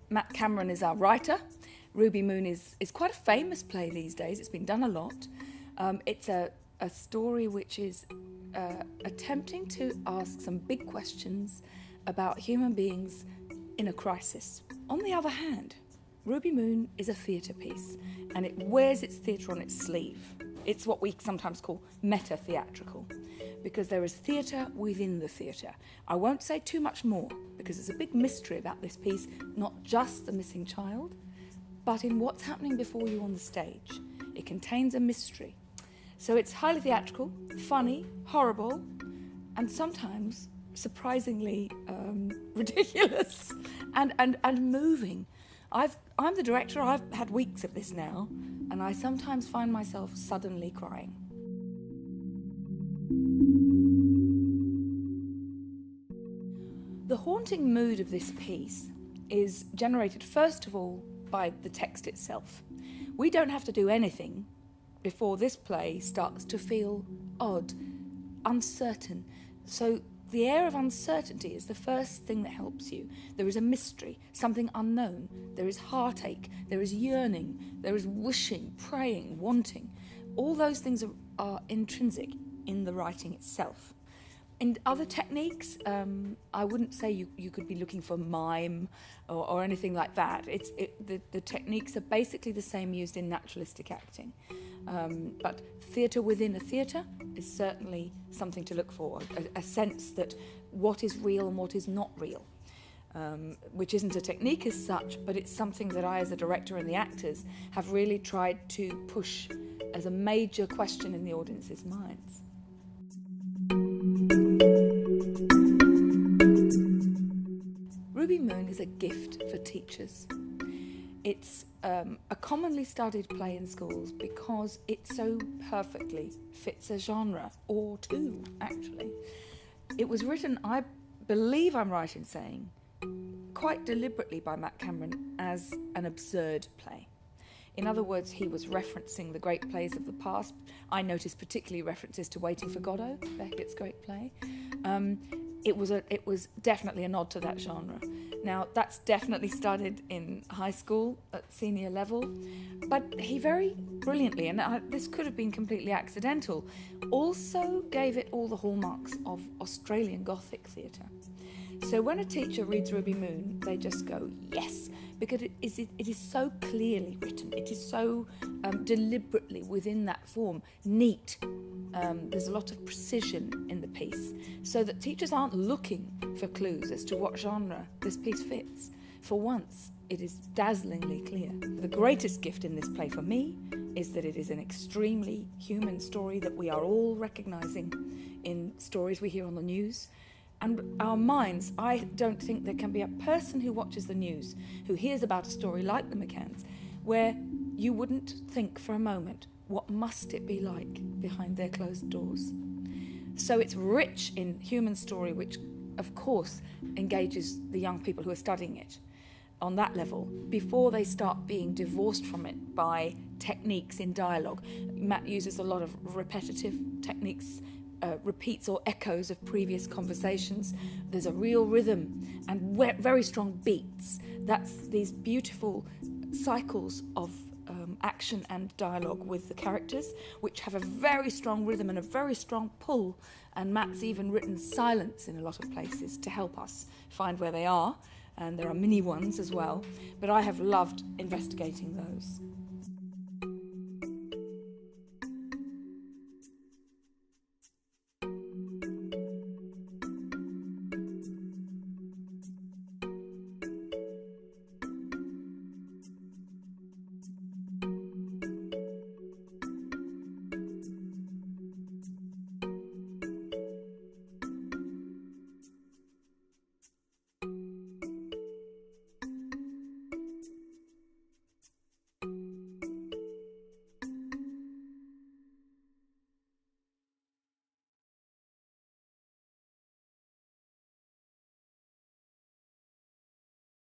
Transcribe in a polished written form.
Matt Cameron is our writer. Ruby Moon is quite a famous play these days. It's been done a lot. It's a story which is attempting to ask some big questions about human beings in a crisis. On the other hand, Ruby Moon is a theatre piece, and it wears its theatre on its sleeve. It's what we sometimes call meta-theatrical, because there is theatre within the theatre. I won't say too much more, because there's a big mystery about this piece, not just the missing child, but in what's happening before you on the stage. It contains a mystery. So it's highly theatrical, funny, horrible, and sometimes surprisingly ridiculous and moving. I'm the director, I've had weeks of this now, and I sometimes find myself suddenly crying. The haunting mood of this piece is generated first of all by the text itself. We don't have to do anything before this play starts to feel odd, uncertain. So the air of uncertainty is the first thing that helps you. There is a mystery, something unknown. There is heartache, there is yearning, there is wishing, praying, wanting. All those things are intrinsic in the writing itself. In other techniques, I wouldn't say you could be looking for mime or anything like that. The techniques are basically the same used in naturalistic acting. But theatre within a theatre is certainly something to look for, a sense that what is real and what is not real, which isn't a technique as such, but it's something that I, as a director, and the actors have really tried to push as a major question in the audience's minds. Ruby Moon is a gift for teachers. It's a commonly studied play in schools because it so perfectly fits a genre, or two, actually. It was written, I believe I'm right in saying, quite deliberately by Matt Cameron as an absurd play. In other words, he was referencing the great plays of the past. I noticed particularly references to Waiting for Godot, Beckett's great play. It was definitely a nod to that genre. Now, that's definitely started in high school at senior level, but he very brilliantly, and this could have been completely accidental, also gave it all the hallmarks of Australian Gothic theatre. So when a teacher reads Ruby Moon, they just go, yes, because it is so clearly written, it is so deliberately within that form, neat. There's a lot of precision in the piece, so that teachers aren't looking for clues as to what genre this piece fits. For once, it is dazzlingly clear. The greatest gift in this play for me is that it is an extremely human story that we are all recognising in stories we hear on the news. And our minds, I don't think there can be a person who watches the news, who hears about a story like the McCanns, where you wouldn't think for a moment, what must it be like behind their closed doors? So it's rich in human story, which, of course, engages the young people who are studying it on that level, before they start being divorced from it by techniques in dialogue. Matt uses a lot of repetitive techniques, repeats or echoes of previous conversations. There's a real rhythm and very strong beats. That's these beautiful cycles of action and dialogue with the characters, which have a very strong rhythm and a very strong pull. And Matt's even written silence in a lot of places to help us find where they are. And there are mini ones as well. But I have loved investigating those.